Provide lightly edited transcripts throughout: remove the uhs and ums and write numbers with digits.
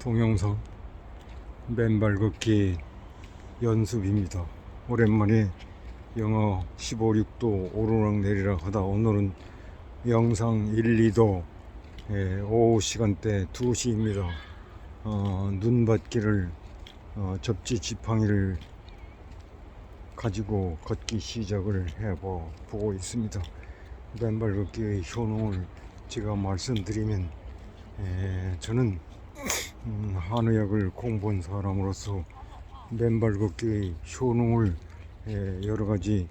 동영상 맨발 걷기 연습입니다. 오랜만에 영하 15, 6도 오르락 내리락 하다 오늘은 영상 1, 2도 오후 시간대 2시입니다. 눈밭길을 접지 지팡이를 가지고 걷기 시작을 해보고 있습니다. 맨발 걷기의 효능을 제가 말씀드리면 저는 한의학을 공부한 사람으로서 맨발 걷기의 효능을 여러가지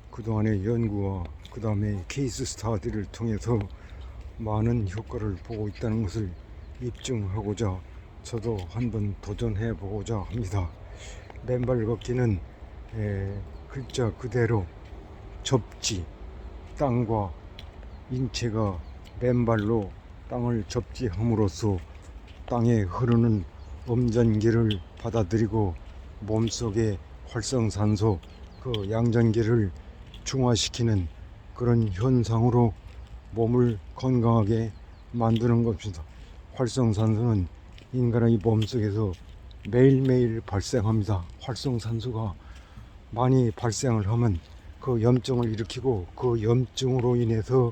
그동안의 연구와 그 다음에 케이스 스타디를 통해서 많은 효과를 보고 있다는 것을 입증하고자 저도 한번 도전해 보고자 합니다. 맨발 걷기는 글자 그대로 접지, 땅과 인체가 맨발로 땅을 접지함으로써 땅에 흐르는 음전기를 받아들이고 몸속의 활성산소, 그 양전기를 중화시키는 그런 현상으로 몸을 건강하게 만드는 것입니다. 활성산소는 인간의 몸속에서 매일매일 발생합니다. 활성산소가 많이 발생을 하면 그 염증을 일으키고 그 염증으로 인해서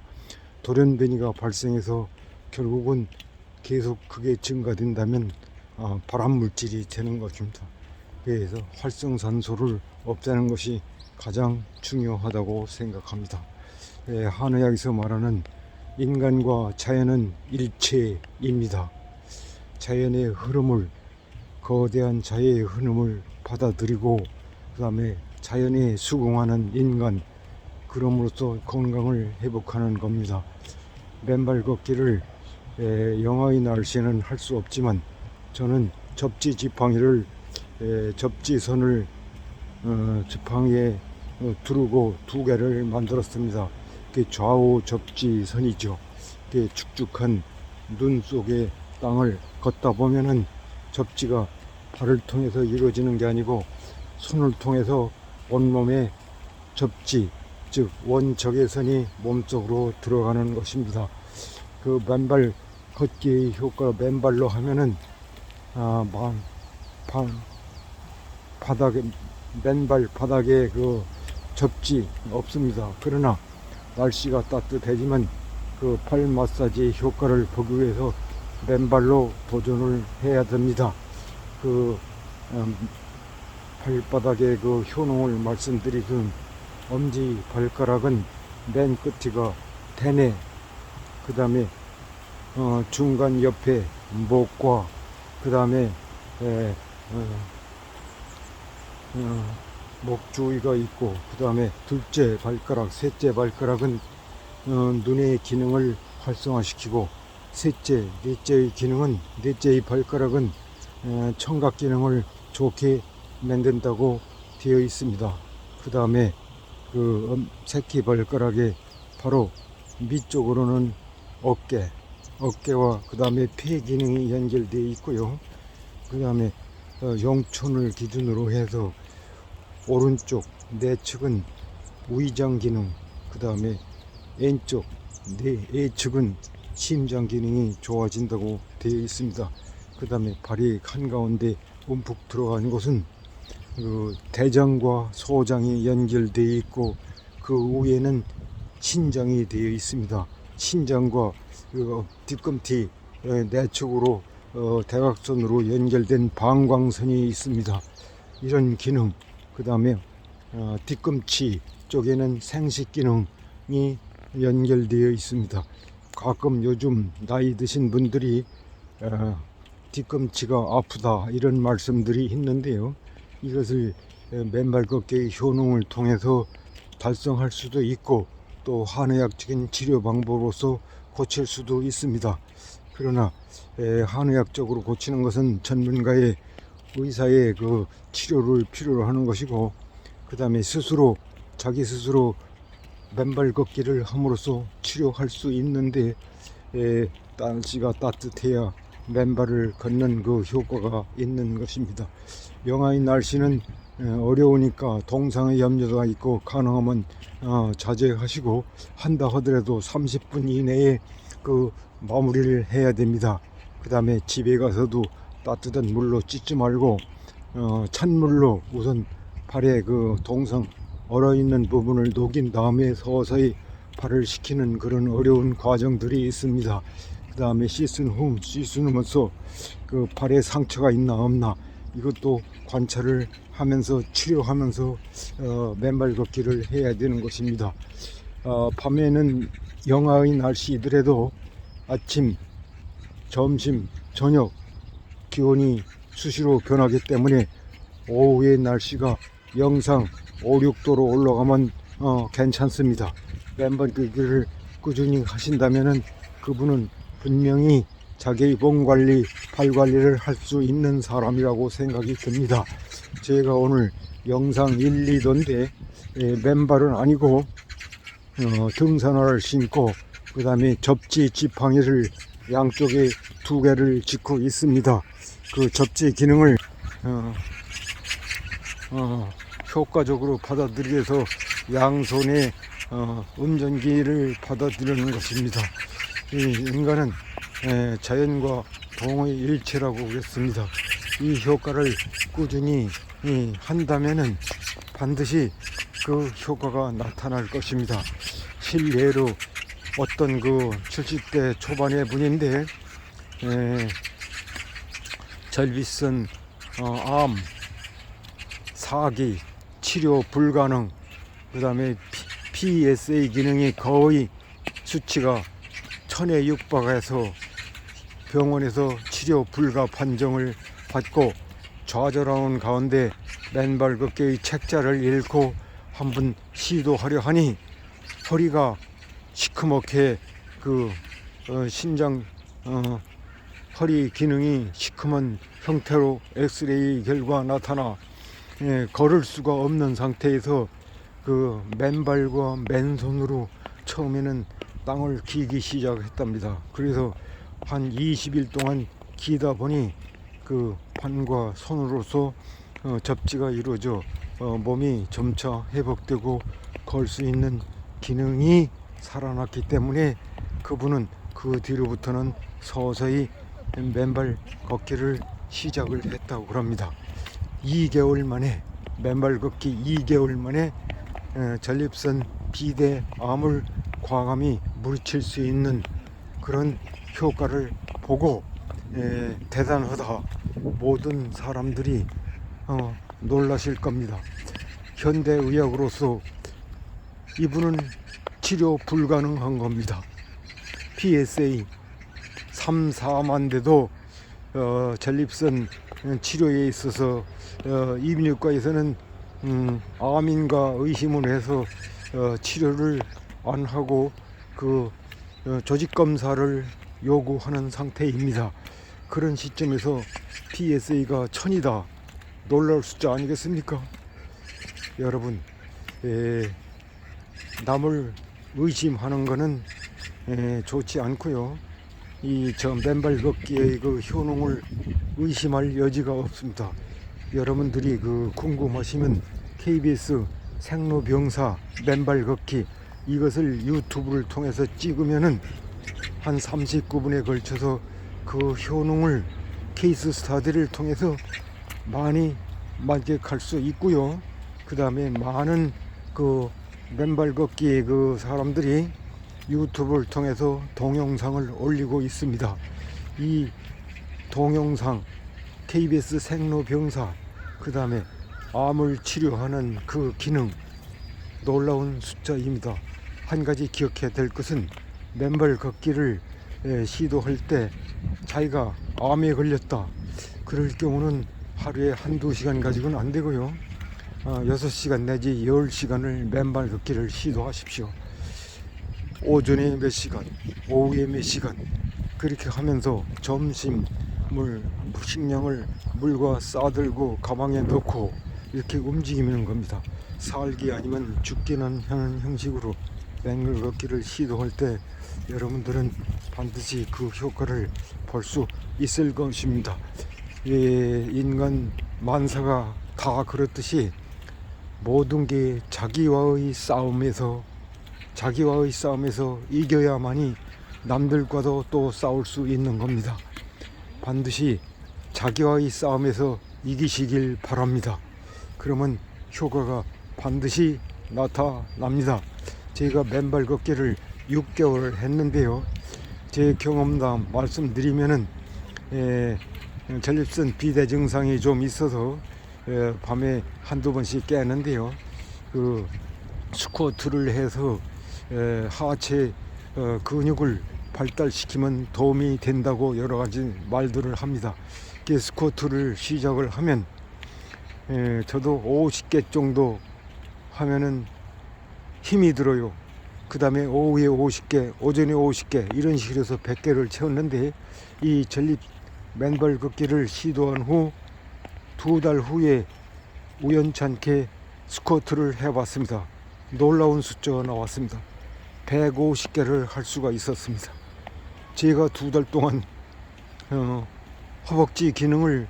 돌연변이가 발생해서 결국은 계속 그게 증가된다면 발암물질이 되는 것입니다. 그래서 활성산소를 없애는 것이 가장 중요하다고 생각합니다. 한의학에서 말하는 인간과 자연은 일체입니다. 자연의 흐름을, 거대한 자연의 흐름을 받아들이고 그 다음에 자연에 수긍하는 인간, 그럼으로써 건강을 회복하는 겁니다. 맨발 걷기를 영하의 날씨에는 할 수 없지만 저는 접지 지팡이를 접지선을 지팡이에 두르고 두 개를 만들었습니다. 그게 좌우 접지선이죠. 그게 축축한 눈 속의 땅을 걷다 보면은 접지가 발을 통해서 이루어지는 게 아니고 손을 통해서 온몸에 접지, 즉 원적외선이 몸속으로 들어가는 것입니다. 그 맨발 걷기의 효과, 맨발로 하면은 바닥에, 맨발 바닥에 그 접지 없습니다. 그러나 날씨가 따뜻해지면 그 팔 마사지 효과를 보기 위해서 맨발로 도전을 해야 됩니다. 그 발바닥의 그 효능을 말씀드리면 엄지 발가락은 맨 끝이가 대뇌, 그 다음에 중간 옆에 목과 그 다음에 목 주위가 있고 그 다음에 둘째 발가락, 셋째 발가락은 눈의 기능을 활성화시키고 셋째, 넷째의 기능은, 넷째의 발가락은 청각 기능을 좋게 만든다고 되어 있습니다. 그 다음에 그 새끼 발가락에 바로 밑쪽으로는 어깨와 그 다음에 폐 기능이 연결되어 있고요. 그 다음에 용촌을 기준으로 해서 오른쪽 내측은 위장 기능, 그 다음에 왼쪽 내측은 심장 기능이 좋아진다고 되어 있습니다. 그 다음에 발이 한가운데 움푹 들어간 곳은 그 대장과 소장이 연결되어 있고 그 위에는 신장이 되어 있습니다. 신장과 그 뒤꿈치 내측으로 대각선으로 연결된 방광선이 있습니다. 이런 기능, 그 다음에 뒤꿈치 쪽에는 생식 기능이 연결되어 있습니다. 가끔 요즘 나이 드신 분들이 뒤꿈치가 아프다 이런 말씀들이 있는데요. 이것을 맨발 걷기의 효능을 통해서 달성할 수도 있고 또 한의학적인 치료 방법으로서 고칠 수도 있습니다. 그러나 한의학적으로 고치는 것은 전문가의 의사의 그 치료를 필요로 하는 것이고 그 다음에 자기 스스로 맨발 걷기를 함으로써 치료할 수 있는데 날씨가 따뜻해야 맨발을 걷는 그 효과가 있는 것입니다. 영하의 날씨는 어려우니까 동상의 염려가 있고 가능하면 자제하시고 한다 하더라도 30분 이내에 그 마무리를 해야 됩니다. 그 다음에 집에 가서도 따뜻한 물로 찢지 말고 찬물로 우선 발에 그 동상 얼어있는 부분을 녹인 다음에 서서히 발을 식히는 그런 어려운 과정들이 있습니다. 그 다음에 씻으면서 그 발에 상처가 있나 없나 이것도 관찰을 하면서 치료하면서 맨발 걷기를 해야 되는 것입니다. 밤에는 영하의 날씨이더라도 아침, 점심, 저녁 기온이 수시로 변하기 때문에 오후의 날씨가 영상 5, 6도로 올라가면 괜찮습니다. 맨발 걷기를 꾸준히 하신다면은 그분은 분명히 자기의 몸 관리, 발 관리를 할 수 있는 사람이라고 생각이 듭니다. 제가 오늘 영상 1, 2도인데 맨발은 아니고 등산화를 신고 그 다음에 접지 지팡이를 양쪽에 2개를 짚고 있습니다. 그 접지 기능을 효과적으로 받아들이기 위해서 양손에 운전기를 받아들이는 것입니다. 이 인간은 자연과 동의 일체라고 그랬습니다. 이 효과를 꾸준히 한다면은 반드시 그 효과가 나타날 것입니다. 실례로 어떤 그 70대 초반의 분인데 절비선, 암, 사기, 치료 불가능, 그 다음에 PSA 기능이 거의 수치가 1000에 육박해서 병원에서 치료 불가 판정을 받고 좌절하는 가운데 맨발 걷기의 책자를 읽고 한번 시도하려 하니 허리가 시커멓게 그 신장 허리 기능이 시커먼 형태로 엑스레이 결과 나타나 걸을 수가 없는 상태에서 그 맨발과 맨손으로 처음에는 땅을 기기 시작했답니다. 그래서 한 20일 동안 기다 보니 그 판과 손으로서 접지가 이루어져 몸이 점차 회복되고 걸 수 있는 기능이 살아났기 때문에 그분은 그 뒤로부터는 서서히 맨발 걷기를 시작을 했다고 그럽니다. 2개월 만에 맨발 걷기 2개월 만에 전립선 비대 암을 과감히 물리칠 수 있는 그런 효과를 보고 대단하다 모든 사람들이 놀라실 겁니다. 현대의학으로서 이분은 치료 불가능한 겁니다. PSA 3, 4만 대도 전립선 치료에 있어서 이비인후과에서는 암인가 의심을 해서 치료를 안 하고 그 조직 검사를 요구하는 상태입니다. 그런 시점에서 PSA가 1000이다. 놀라울 숫자 아니겠습니까? 여러분, 남을 의심하는 것은 좋지 않고요. 이 맨발 걷기의 그 효능을 의심할 여지가 없습니다. 여러분들이 그 궁금하시면 KBS 생로병사 맨발 걷기 이것을 유튜브를 통해서 찍으면은 한 39분에 걸쳐서 그 효능을 케이스 스타디를 통해서 많이 만끽할 수 있고요. 그 다음에 많은 그 맨발 걷기 그 사람들이 유튜브를 통해서 동영상을 올리고 있습니다. 이 동영상 KBS 생로병사 그 다음에 암을 치료하는 그 기능 놀라운 숫자입니다. 한 가지 기억해야 될 것은 맨발 걷기를 시도할 때 자기가 암에 걸렸다 그럴 경우는 하루에 한두 시간 가지고는 안 되고요. 6시간 내지 10시간을 맨발 걷기를 시도하십시오. 오전에 몇 시간, 오후에 몇 시간 그렇게 하면서 점심 식량을 물과 싸들고 가방에 넣고 이렇게 움직이는 겁니다. 살기 아니면 죽기는 하는 형식으로 맨발 걷기를 시도할 때 여러분들은 반드시 그 효과를 볼 수 있을 것입니다. 인간 만사가 다 그렇듯이 모든 게 자기와의 싸움에서 이겨야만이 남들과도 또 싸울 수 있는 겁니다. 반드시 자기와의 싸움에서 이기시길 바랍니다. 그러면 효과가 반드시 나타납니다. 제가 맨발 걷기를 6개월 했는데요. 제 경험담 말씀드리면은 전립선 비대 증상이 좀 있어서 밤에 한두 번씩 깨는데요. 그 스쿼트를 해서 하체 근육을 발달시키면 도움이 된다고 여러 가지 말들을 합니다. 스쿼트를 시작을 하면 저도 50개 정도 하면은 힘이 들어요. 그 다음에 오후에 50개, 오전에 50개 이런 식으로 해서 100개를 채웠는데, 이 전립 맨발 걷기를 시도한 후 2달 후에 우연찮게 스쿼트를 해봤습니다. 놀라운 숫자가 나왔습니다. 150개를 할 수가 있었습니다. 제가 2달 동안 허벅지 기능을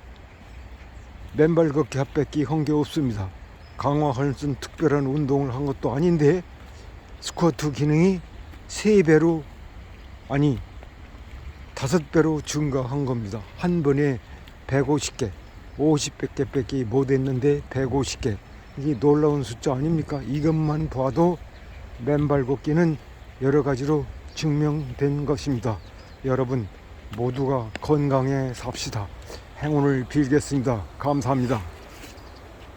맨발 걷기 핫뺏기 한 게 없습니다. 강화할 수 있는 특별한 운동을 한 것도 아닌데 스쿼트 기능이 3배로 아니 5배로 증가한 겁니다. 한 번에 150개 50개 밖에 못 했는데 150개, 이게 놀라운 숫자 아닙니까? 이것만 봐도 맨발 걷기는 여러 가지로 증명된 것입니다. 여러분 모두가 건강해 삽시다. 행운을 빌겠습니다. 감사합니다.